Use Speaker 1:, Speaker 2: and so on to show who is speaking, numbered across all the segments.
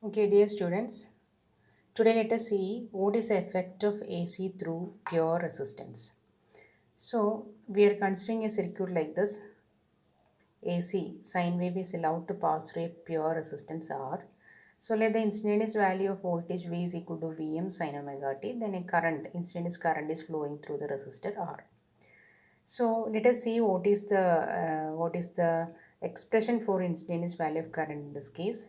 Speaker 1: Okay, dear students, today let us see what is the effect of AC through pure resistance. So, we are considering a circuit like this. AC sine wave is allowed to pass through a pure resistance R. So, let the instantaneous value of voltage V is equal to Vm sin omega t. Then a current, instantaneous current is flowing through the resistor R. So, let us see what is the expression for instantaneous value of current in this case.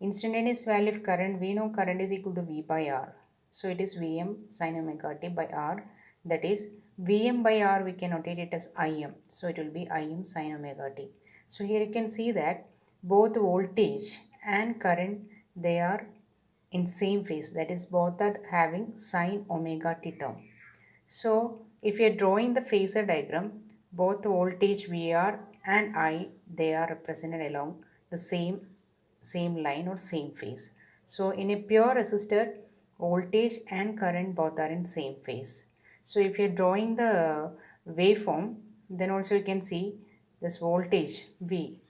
Speaker 1: Instantaneous value of current, we know current is equal to V by R. So it is Vm sin omega t by R. That is Vm by R, we can notate it as Im. So it will be Im sin omega t. So here you can see that both voltage and current, they are in same phase. That is both are having sin omega t term. So if you are drawing the phasor diagram, both voltage VR and I, they are represented along the same line or same phase. So in a pure resistor, voltage and current both are in same phase. So if you are drawing the waveform, then also you can see this voltage V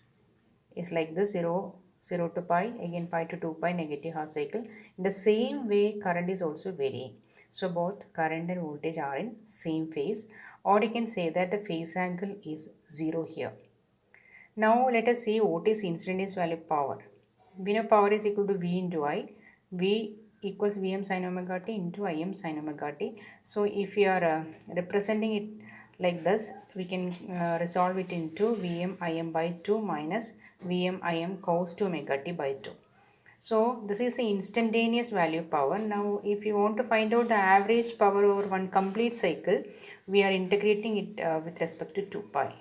Speaker 1: is like this 0 to pi, again pi to 2 pi, negative half cycle. In the same way, current is also varying. So both current and voltage are in same phase, or you can say that the phase angle is 0 here. Now let us see what is instantaneous value of power. We know power is equal to V into I. V equals Vm sin omega t into Im sin omega t. So if we are representing it like this, we can resolve it into Vm Im by 2 minus Vm Im cos 2 omega t by 2. So this is the instantaneous value of power. Now if you want to find out the average power over one complete cycle, we are integrating it with respect to 2 pi.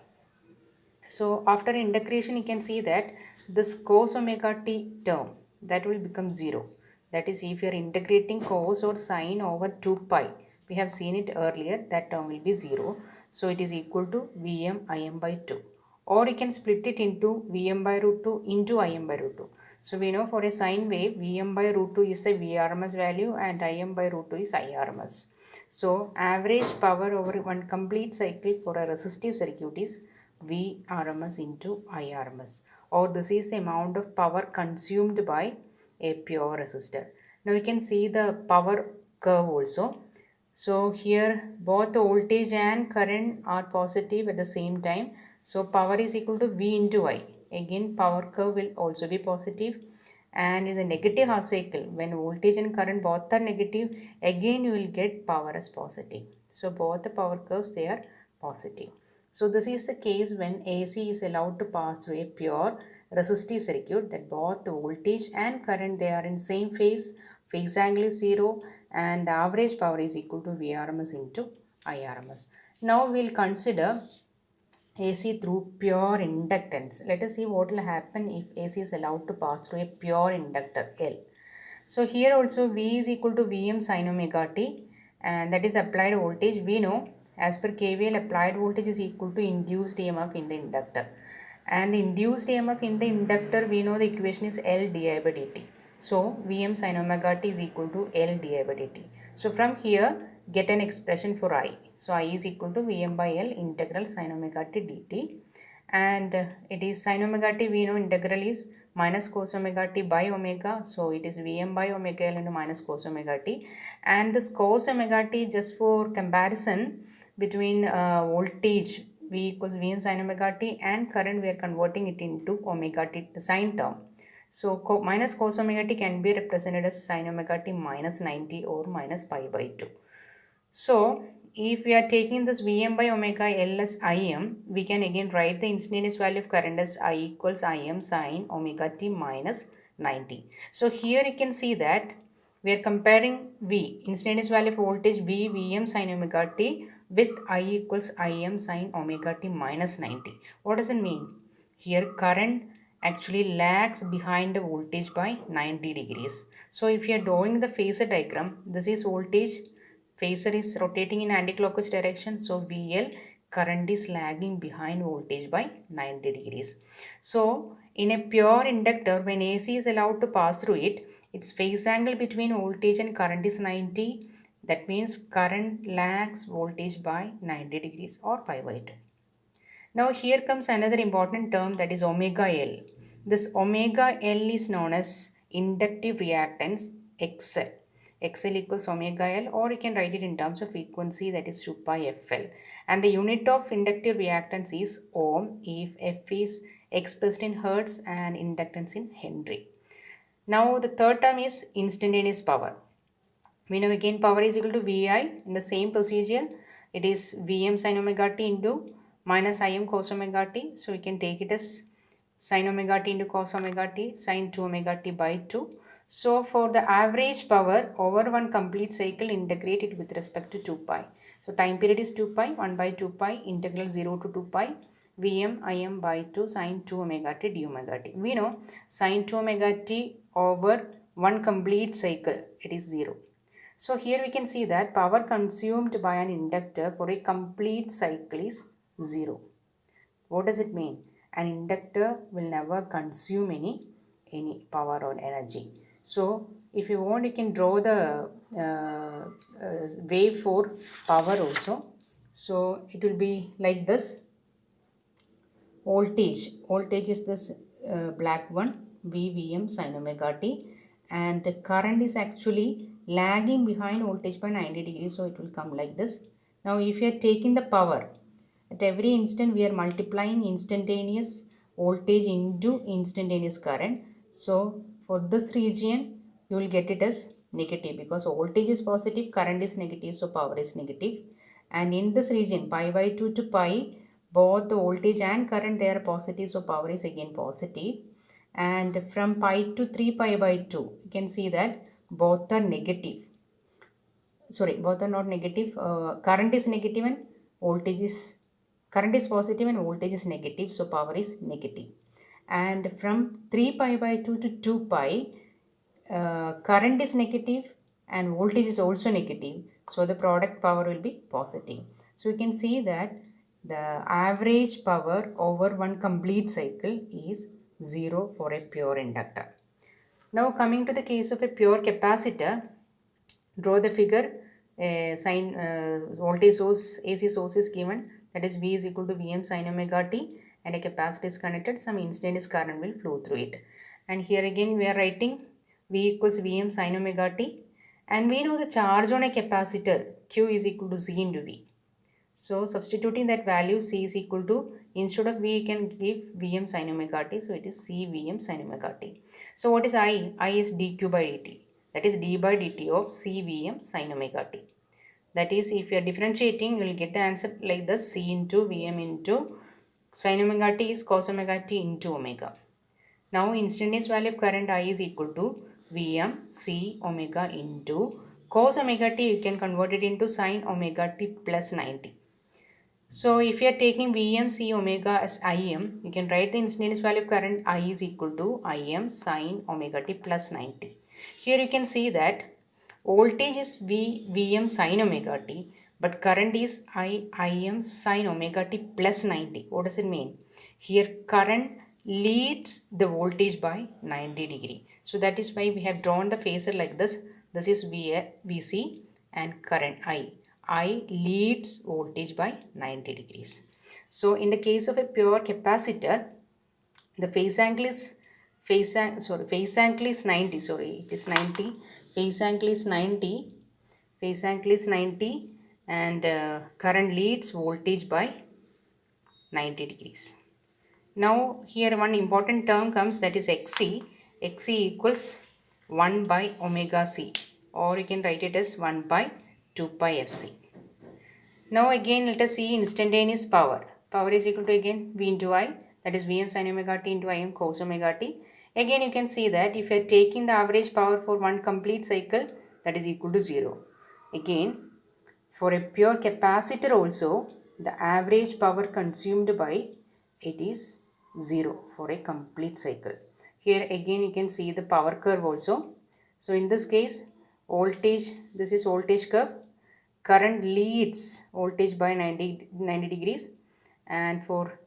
Speaker 1: So after integration, you can see that this cos omega t term, that will become 0. That is, if you are integrating cos or sine over 2 pi, we have seen it earlier, that term will be 0. So it is equal to Vm Im by 2. Or you can split it into Vm by root 2 into Im by root 2. So we know for a sine wave, Vm by root 2 is the Vrms value and Im by root 2 is Irms. So average power over one complete cycle for a resistive circuit is Vrms into Irms, or this is the amount of power consumed by a pure resistor. Now you can see the power curve also. So here both the voltage and current are positive at the same time. So power is equal to V into I. Again power curve will also be positive. And in the negative half cycle, when voltage and current both are negative, again you will get power as positive. So both the power curves, they are positive. So this is the case when AC is allowed to pass through a pure resistive circuit, that both the voltage and current, they are in same phase angle is 0, and the average power is equal to Vrms into Irms. Now we will consider AC through pure inductance. Let us see what will happen if AC is allowed to pass through a pure inductor L. So here also V is equal to Vm sin omega t, and that is applied voltage. We know as per KVL, applied voltage is equal to induced EMF in the inductor. And induced EMF in the inductor, we know the equation is L di by dt. So Vm sin omega t is equal to L di by dt. So from here, get an expression for I. So I is equal to Vm by L integral sin omega t dt. And it is sin omega t, we know integral is minus cos omega t by omega. So it is Vm by omega L into minus cos omega t. And this cos omega t, just for comparison between voltage V equals Vm sin omega t and current, we are converting it into omega t sine term. So minus cos omega t can be represented as sin omega t minus 90 or minus pi by 2. So if we are taking this Vm by omega L as Im, we can again write the instantaneous value of current as I equals Im sin omega t minus 90. So here you can see that we are comparing V, instantaneous value of voltage V, Vm sin omega t, with I equals Im sin omega t minus 90. What does it mean? Here current actually lags behind the voltage by 90 degrees. So if you are drawing the phasor diagram, this is voltage, phasor is rotating in anticlockwise direction. So VL, current is lagging behind voltage by 90 degrees. So in a pure inductor, when AC is allowed to pass through it, its phase angle between voltage and current is 90. That means current lags voltage by 90 degrees or pi by 2. Now here comes another important term, that is omega L. This omega L is known as inductive reactance XL. XL equals omega L, or you can write it in terms of frequency, that is 2 pi FL. And the unit of inductive reactance is ohm if F is expressed in Hertz and inductance in Henry. Now the third term is instantaneous power. We know again power is equal to VI. In the same procedure, it is Vm sin omega t into minus Im cos omega t. So we can take it as sin omega t into cos omega t sin 2 omega t by 2. So for the average power over one complete cycle, integrate it with respect to 2 pi. So time period is 2 pi, 1 by 2 pi, integral 0 to 2 pi, Vm Im by 2 sin 2 omega t d omega t. We know sin 2 omega t over one complete cycle, it is 0. So here we can see that power consumed by an inductor for a complete cycle is 0. What does it mean? An inductor will never consume any power or energy. So if you want, you can draw the wave for power also. So it will be like this. Voltage is this black one, Vm sin omega t, and the current is actually lagging behind voltage by 90 degrees, so it will come like this. Now if you are taking the power, at every instant we are multiplying instantaneous voltage into instantaneous current. So for this region you will get it as negative, because voltage is positive, current is negative, so power is negative. And in this region pi by 2 to pi, both the voltage and current, they are positive, so power is again positive. And from pi to 3 pi by 2, you can see that both are negative. Sorry, both are not negative. Current is negative and voltage is, current is positive and voltage is negative, so power is negative. And from 3 pi by 2 to 2 pi, current is negative and voltage is also negative, so the product power will be positive. So you can see that the average power over one complete cycle is 0 for a pure inductor. Now coming to the case of a pure capacitor, draw the figure. Sine voltage source, AC source is given, that is V is equal to Vm sin omega t, and a capacitor is connected, some instantaneous current will flow through it. And here again we are writing V equals Vm sin omega t, and we know the charge on a capacitor Q is equal to Z into V. So substituting that value, C is equal to, instead of V you can give Vm sin omega t, so it is C Vm sin omega t. So what is I? I is dq by dt, that is d by dt of C Vm sin omega t. That is, if you are differentiating, you will get the answer like this: C into Vm into sin omega t is cos omega t into omega. Now instantaneous value of current I is equal to Vm C omega into cos omega t, you can convert it into sin omega t plus 90. So if you are taking Vm C omega as Im, you can write the instantaneous value of current I is equal to Im sin omega t plus 90. Here you can see that voltage is Vm sin omega t, but current is Im sin omega t plus 90. What does it mean? Here current leads the voltage by 90 degree. So that is why we have drawn the phasor like this. This is Vc and current I leads voltage by 90 degrees. So in the case of a pure capacitor, the phase angle is 90. Sorry, it is 90. Phase angle is 90. Phase angle is 90, and current leads voltage by 90 degrees. Now here one important term comes, that is Xc. Xc equals 1 by omega c, or you can write it as 1 by 2 pi Fc. Now again let us see instantaneous power. Power is equal to again V into I, that is Vm sin omega t into Im cos omega t. Again you can see that if you are taking the average power for one complete cycle, that is equal to 0. Again, for a pure capacitor also, the average power consumed by it is 0 for a complete cycle. Here again you can see the power curve also. So in this case, voltage, this is voltage curve. Current leads voltage by 90 degrees, and for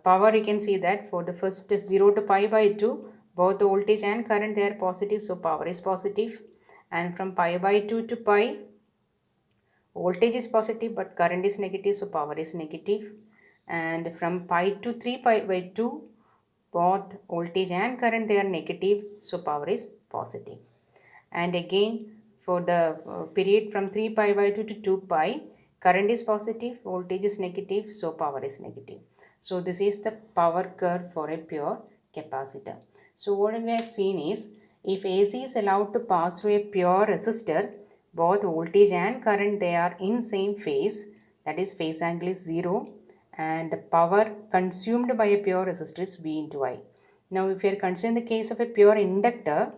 Speaker 1: power you can see that for the first 0 to pi by 2, both the voltage and current, they are positive, so power is positive. And from pi by 2 to pi, voltage is positive but current is negative, so power is negative. And from pi to 3 pi by 2, both voltage and current they are negative, so power is positive. And again for the period from 3 pi by 2 to 2 pi, current is positive, voltage is negative, so power is negative. So this is the power curve for a pure capacitor. So what we have seen is, if AC is allowed to pass through a pure resistor, both voltage and current they are in same phase, that is phase angle is 0, and the power consumed by a pure resistor is V into I. Now if we are considering the case of a pure inductor,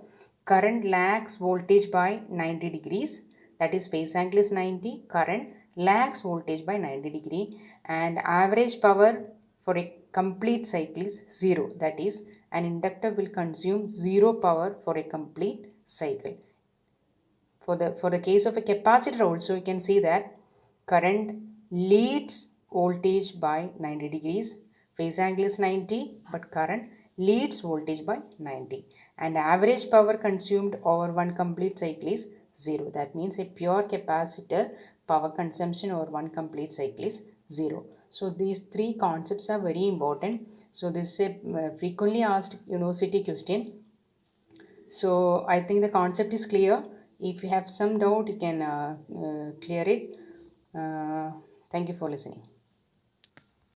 Speaker 1: current lags voltage by 90 degrees, that is phase angle is 90, current lags voltage by 90 degree, and average power for a complete cycle is 0, that is an inductor will consume 0 power for a complete cycle. For the case of a capacitor also, you can see that current leads voltage by 90 degrees, phase angle is 90, but current leads voltage by 90, and average power consumed over one complete cycle is 0. That means a pure capacitor power consumption over one complete cycle is 0. So these three concepts are very important. So this is a frequently asked university question. So I think the concept is clear. If you have some doubt, you can clear it. Thank you for listening.